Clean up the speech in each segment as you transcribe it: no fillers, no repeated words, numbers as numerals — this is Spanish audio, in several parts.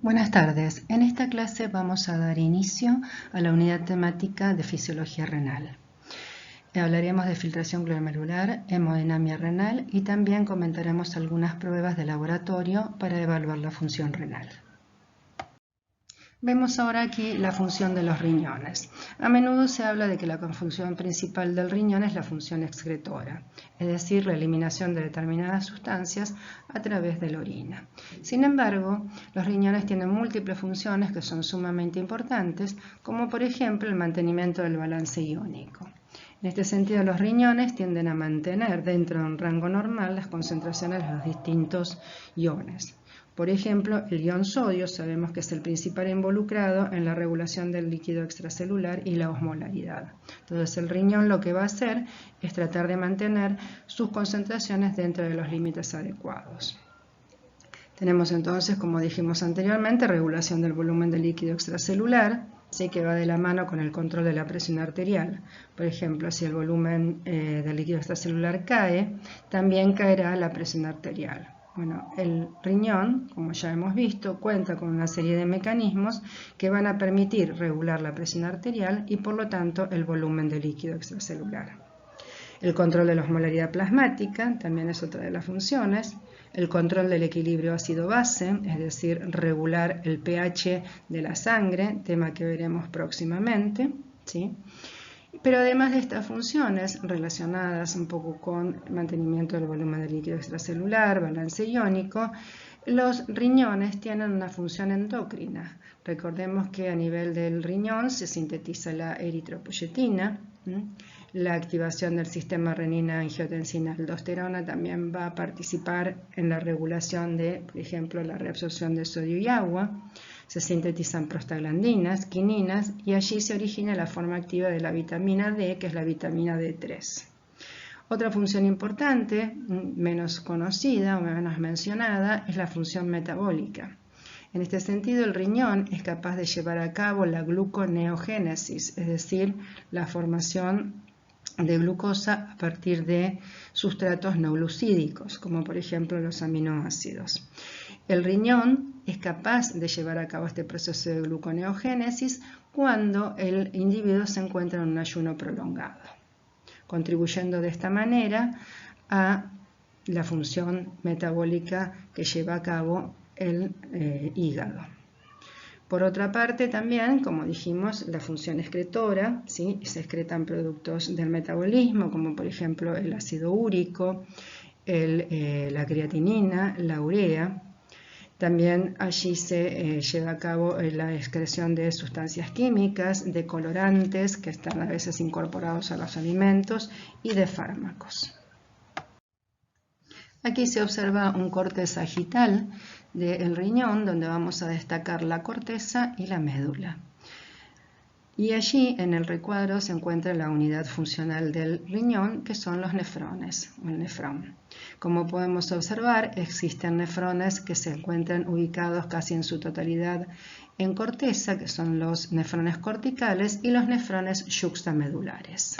Buenas tardes. En esta clase vamos a dar inicio a la unidad temática de fisiología renal. Hablaremos de filtración glomerular, hemodinamia renal y también comentaremos algunas pruebas de laboratorio para evaluar la función renal. Vemos ahora aquí la función de los riñones. A menudo se habla de que la función principal del riñón es la función excretora, es decir, la eliminación de determinadas sustancias a través de la orina. Sin embargo, los riñones tienen múltiples funciones que son sumamente importantes, como por ejemplo el mantenimiento del balance iónico. En este sentido, los riñones tienden a mantener dentro de un rango normal las concentraciones de los distintos iones. Por ejemplo, el ion sodio sabemos que es el principal involucrado en la regulación del líquido extracelular y la osmolaridad. Entonces el riñón lo que va a hacer es tratar de mantener sus concentraciones dentro de los límites adecuados. Tenemos entonces, como dijimos anteriormente, regulación del volumen del líquido extracelular, ¿sí?, que va de la mano con el control de la presión arterial. Por ejemplo, si el volumen del líquido extracelular cae, también caerá la presión arterial. Bueno, el riñón, como ya hemos visto, cuenta con una serie de mecanismos que van a permitir regular la presión arterial y por lo tanto el volumen de líquido extracelular. El control de la osmolaridad plasmática también es otra de las funciones. El control del equilibrio ácido-base, es decir, regular el pH de la sangre, tema que veremos próximamente, ¿sí? Pero además de estas funciones relacionadas un poco con el mantenimiento del volumen del líquido extracelular, balance iónico, los riñones tienen una función endocrina. Recordemos que a nivel del riñón se sintetiza la eritropoyetina. La activación del sistema renina-angiotensina-aldosterona también va a participar en la regulación de, por ejemplo, la reabsorción de sodio y agua. Se sintetizan prostaglandinas, quininas y allí se origina la forma activa de la vitamina D, que es la vitamina D3. Otra función importante, menos conocida o menos mencionada, es la función metabólica. En este sentido, el riñón es capaz de llevar a cabo la gluconeogénesis, es decir, la formación de glucosa a partir de sustratos no glucídicos, como por ejemplo los aminoácidos. El riñón es capaz de llevar a cabo este proceso de gluconeogénesis cuando el individuo se encuentra en un ayuno prolongado, contribuyendo de esta manera a la función metabólica que lleva a cabo el hígado. Por otra parte también, como dijimos, la función excretora, ¿sí? Se excretan productos del metabolismo, como por ejemplo el ácido úrico, la creatinina, la urea. También allí se lleva a cabo la excreción de sustancias químicas, de colorantes que están a veces incorporados a los alimentos y de fármacos. Aquí se observa un corte sagital del riñón donde vamos a destacar la corteza y la médula. Y allí en el recuadro se encuentra la unidad funcional del riñón, que son los nefrones, o el nefrón. Como podemos observar, existen nefrones que se encuentran ubicados casi en su totalidad en corteza, que son los nefrones corticales, y los nefrones yuxtamedulares.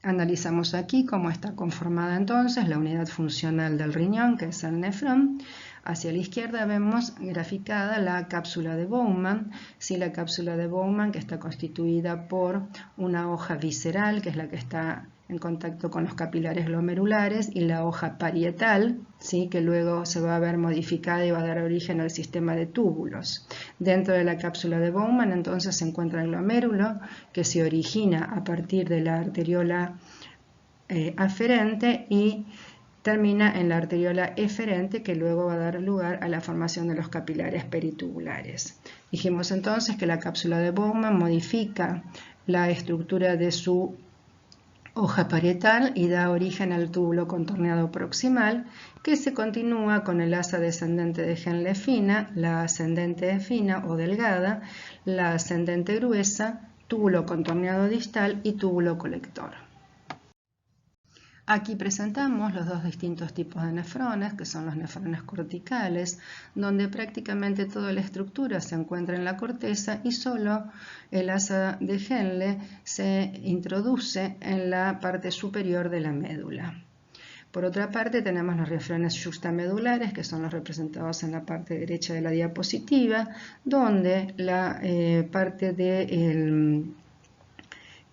Analizamos aquí cómo está conformada entonces la unidad funcional del riñón, que es el nefrón. Hacia la izquierda vemos graficada la cápsula de Bowman, ¿sí? La cápsula de Bowman, que está constituida por una hoja visceral, que es la que está en contacto con los capilares glomerulares, y la hoja parietal, ¿sí?, que luego se va a ver modificada y va a dar origen al sistema de túbulos. Dentro de la cápsula de Bowman entonces se encuentra el glomérulo, que se origina a partir de la arteriola aferente y termina en la arteriola eferente, que luego va a dar lugar a la formación de los capilares peritubulares. Dijimos entonces que la cápsula de Bowman modifica la estructura de su hoja parietal y da origen al túbulo contorneado proximal, que se continúa con el asa descendente de Henle fina, la ascendente fina o delgada, la ascendente gruesa, túbulo contorneado distal y túbulo colector. Aquí presentamos los dos distintos tipos de nefrones, que son los nefrones corticales, donde prácticamente toda la estructura se encuentra en la corteza y solo el asa de Henle se introduce en la parte superior de la médula. Por otra parte, tenemos los nefrones yuxtamedulares, que son los representados en la parte derecha de la diapositiva, donde la parte del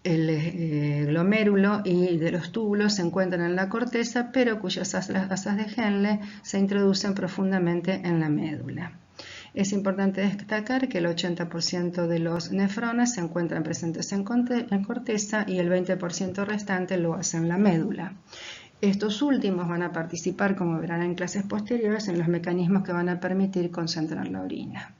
glomérulo y de los túbulos se encuentran en la corteza, pero cuyas asas de Henle se introducen profundamente en la médula. Es importante destacar que el 80% de los nefrones se encuentran presentes en corteza y el 20% restante lo hace en la médula. Estos últimos van a participar, como verán en clases posteriores, en los mecanismos que van a permitir concentrar la orina.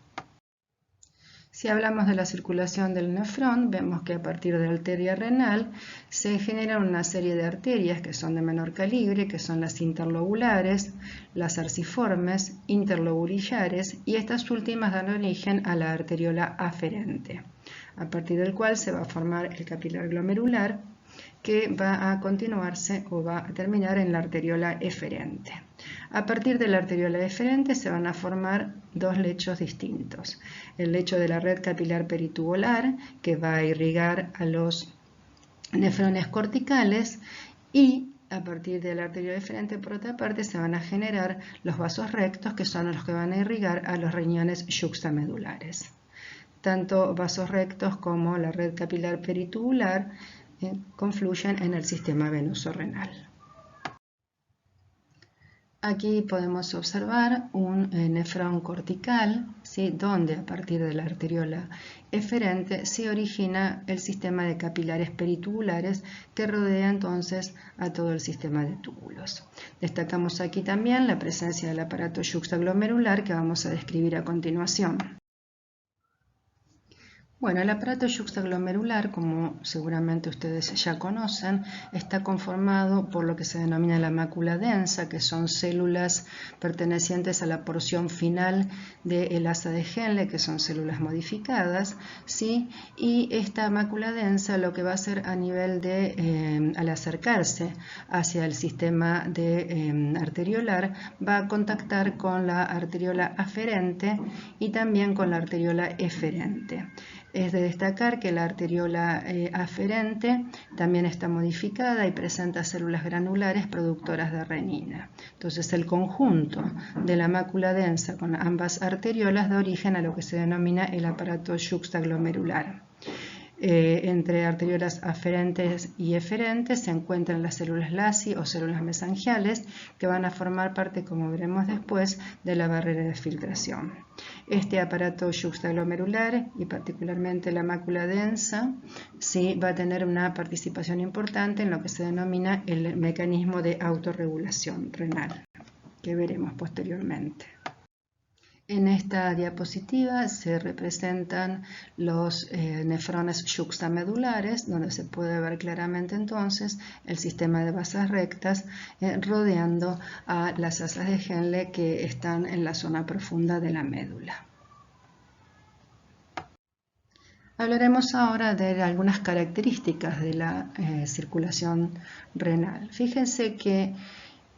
Si hablamos de la circulación del nefrón, vemos que a partir de la arteria renal se generan una serie de arterias que son de menor calibre, que son las interlobulares, las arciformes, interloburillares, y estas últimas dan origen a la arteriola aferente, a partir del cual se va a formar el capilar glomerular, que va a continuarse o va a terminar en la arteriola eferente. A partir de la arteriola eferente se van a formar dos lechos distintos. El lecho de la red capilar peritubular, que va a irrigar a los nefrones corticales, y a partir de la arteriola eferente, por otra parte, se van a generar los vasos rectos, que son los que van a irrigar a los riñones yuxtamedulares. Tanto vasos rectos como la red capilar peritubular confluyen en el sistema venoso renal. Aquí podemos observar un nefrón cortical, ¿sí?, donde a partir de la arteriola eferente se origina el sistema de capilares peritubulares que rodea entonces a todo el sistema de túbulos. Destacamos aquí también la presencia del aparato yuxtaglomerular que vamos a describir a continuación. Bueno, el aparato yuxtaglomerular, como seguramente ustedes ya conocen, está conformado por lo que se denomina la mácula densa, que son células pertenecientes a la porción final del asa de Henle, que son células modificadas, ¿sí? Y esta mácula densa lo que va a hacer a nivel de, al acercarse hacia el sistema arteriolar, va a contactar con la arteriola aferente y también con la arteriola eferente. Es de destacar que la arteriola aferente también está modificada y presenta células granulares productoras de renina. Entonces, el conjunto de la mácula densa con ambas arteriolas da origen a lo que se denomina el aparato yuxtaglomerular. Entre arteriolas aferentes y eferentes se encuentran las células Lacy o células mesangiales que van a formar parte, como veremos después, de la barrera de filtración. Este aparato yuxtaglomerular y particularmente la mácula densa sí va a tener una participación importante en lo que se denomina el mecanismo de autorregulación renal, que veremos posteriormente. En esta diapositiva se representan los nefrones yuxtamedulares, donde se puede ver claramente entonces el sistema de vasas rectas rodeando a las asas de Henle que están en la zona profunda de la médula. Hablaremos ahora de algunas características de la circulación renal. Fíjense que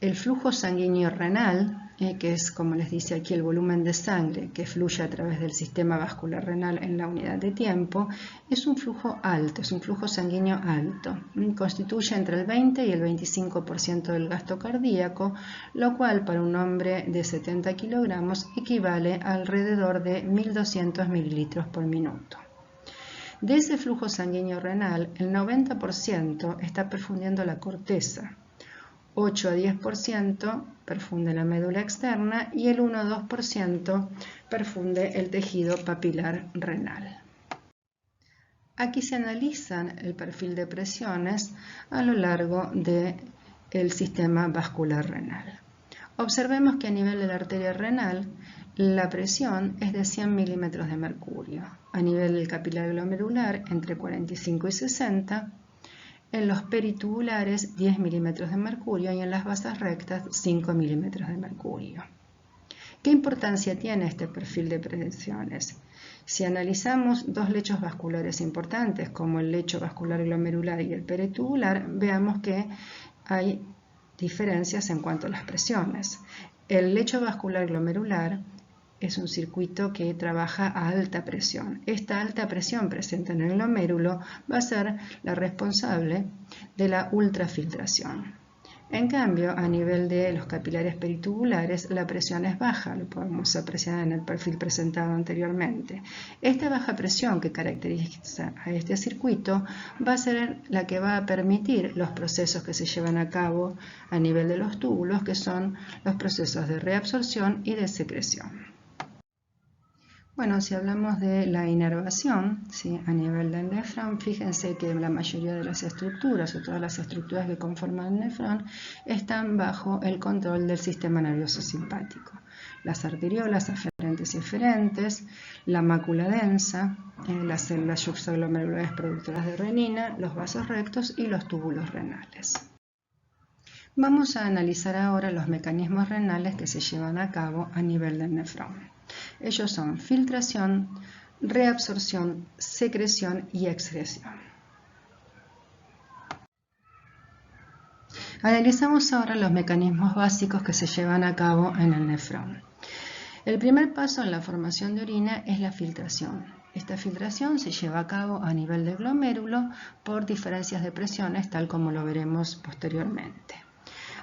el flujo sanguíneo renal, que es, como les dice aquí, el volumen de sangre que fluye a través del sistema vascular renal en la unidad de tiempo, es un flujo alto, es un flujo sanguíneo alto. Constituye entre el 20 y el 25% del gasto cardíaco, lo cual para un hombre de 70 kilogramos equivale a alrededor de 1.200 mililitros por minuto. De ese flujo sanguíneo renal, el 90% está perfundiendo la corteza, 8 a 10% perfunde la médula externa y el 1 a 2% perfunde el tejido papilar renal. Aquí se analizan el perfil de presiones a lo largo del sistema vascular renal. Observemos que a nivel de la arteria renal la presión es de 100 milímetros de mercurio, a nivel del capilar glomerular entre 45 y 60, en los peritubulares 10 milímetros de mercurio y en las vasas rectas 5 milímetros de mercurio. ¿Qué importancia tiene este perfil de presiones? Si analizamos dos lechos vasculares importantes como el lecho vascular glomerular y el peritubular, veamos que hay diferencias en cuanto a las presiones. El lecho vascular glomerular es un circuito que trabaja a alta presión. Esta alta presión presente en el glomérulo va a ser la responsable de la ultrafiltración. En cambio, a nivel de los capilares peritubulares, la presión es baja, lo podemos apreciar en el perfil presentado anteriormente. Esta baja presión que caracteriza a este circuito va a ser la que va a permitir los procesos que se llevan a cabo a nivel de los túbulos, que son los procesos de reabsorción y de secreción. Bueno, si hablamos de la inervación, ¿sí? A nivel del nefrón, fíjense que la mayoría de las estructuras o todas las estructuras que conforman el nefrón están bajo el control del sistema nervioso simpático. Las arteriolas aferentes y eferentes, la mácula densa, las células juxtaglomerulares productoras de renina, los vasos rectos y los túbulos renales. Vamos a analizar ahora los mecanismos renales que se llevan a cabo a nivel del nefrón. Ellos son filtración, reabsorción, secreción y excreción. Analizamos ahora los mecanismos básicos que se llevan a cabo en el nefrón. El primer paso en la formación de orina es la filtración. Esta filtración se lleva a cabo a nivel del glomérulo por diferencias de presiones, tal como lo veremos posteriormente.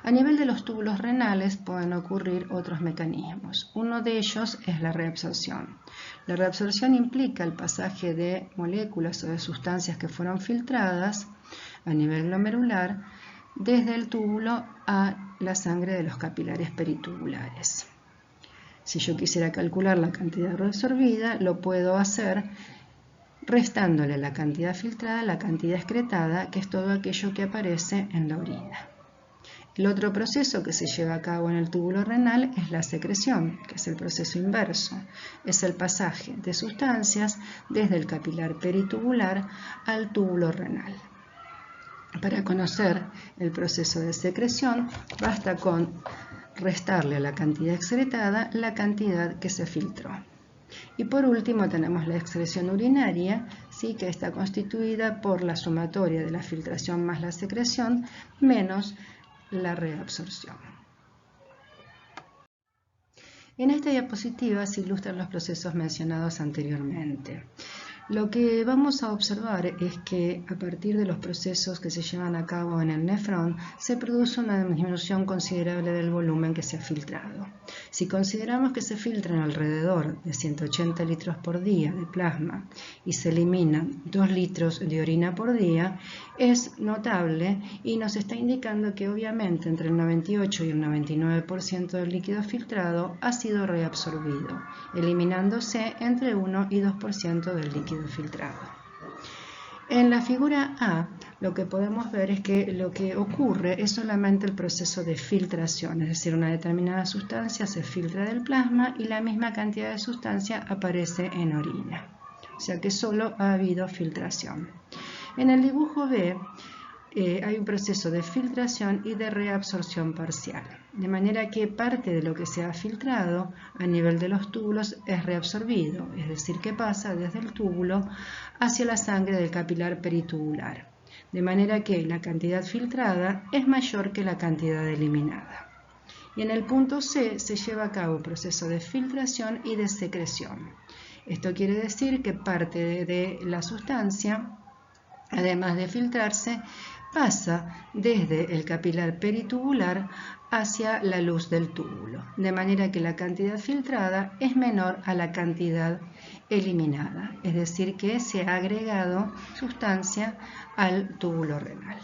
A nivel de los túbulos renales pueden ocurrir otros mecanismos. Uno de ellos es la reabsorción. La reabsorción implica el pasaje de moléculas o de sustancias que fueron filtradas a nivel glomerular desde el túbulo a la sangre de los capilares peritubulares. Si yo quisiera calcular la cantidad reabsorbida, lo puedo hacer restándole la cantidad filtrada a la cantidad excretada, que es todo aquello que aparece en la orina. El otro proceso que se lleva a cabo en el túbulo renal es la secreción, que es el proceso inverso. Es el pasaje de sustancias desde el capilar peritubular al túbulo renal. Para conocer el proceso de secreción, basta con restarle a la cantidad excretada la cantidad que se filtró. Y por último tenemos la excreción urinaria, ¿sí? Que está constituida por la sumatoria de la filtración más la secreción menos la reabsorción. En esta diapositiva se ilustran los procesos mencionados anteriormente. Lo que vamos a observar es que a partir de los procesos que se llevan a cabo en el nefrón se produce una disminución considerable del volumen que se ha filtrado. Si consideramos que se filtran alrededor de 180 litros por día de plasma y se eliminan 2 litros de orina por día, es notable y nos está indicando que obviamente entre el 98 y el 99% del líquido filtrado ha sido reabsorbido, eliminándose entre 1 y 2% del líquido filtrado. En la figura A, lo que podemos ver es que lo que ocurre es solamente el proceso de filtración, es decir, una determinada sustancia se filtra del plasma y la misma cantidad de sustancia aparece en orina. O sea que solo ha habido filtración. En el dibujo B hay un proceso de filtración y de reabsorción parcial, de manera que parte de lo que se ha filtrado a nivel de los túbulos es reabsorbido, es decir, que pasa desde el túbulo hacia la sangre del capilar peritubular, de manera que la cantidad filtrada es mayor que la cantidad eliminada. Y en el punto C se lleva a cabo un proceso de filtración y de secreción. Esto quiere decir que parte de la sustancia, además de filtrarse, pasa desde el capilar peritubular hacia la luz del túbulo, de manera que la cantidad filtrada es menor a la cantidad eliminada, es decir, que se ha agregado sustancia al túbulo renal.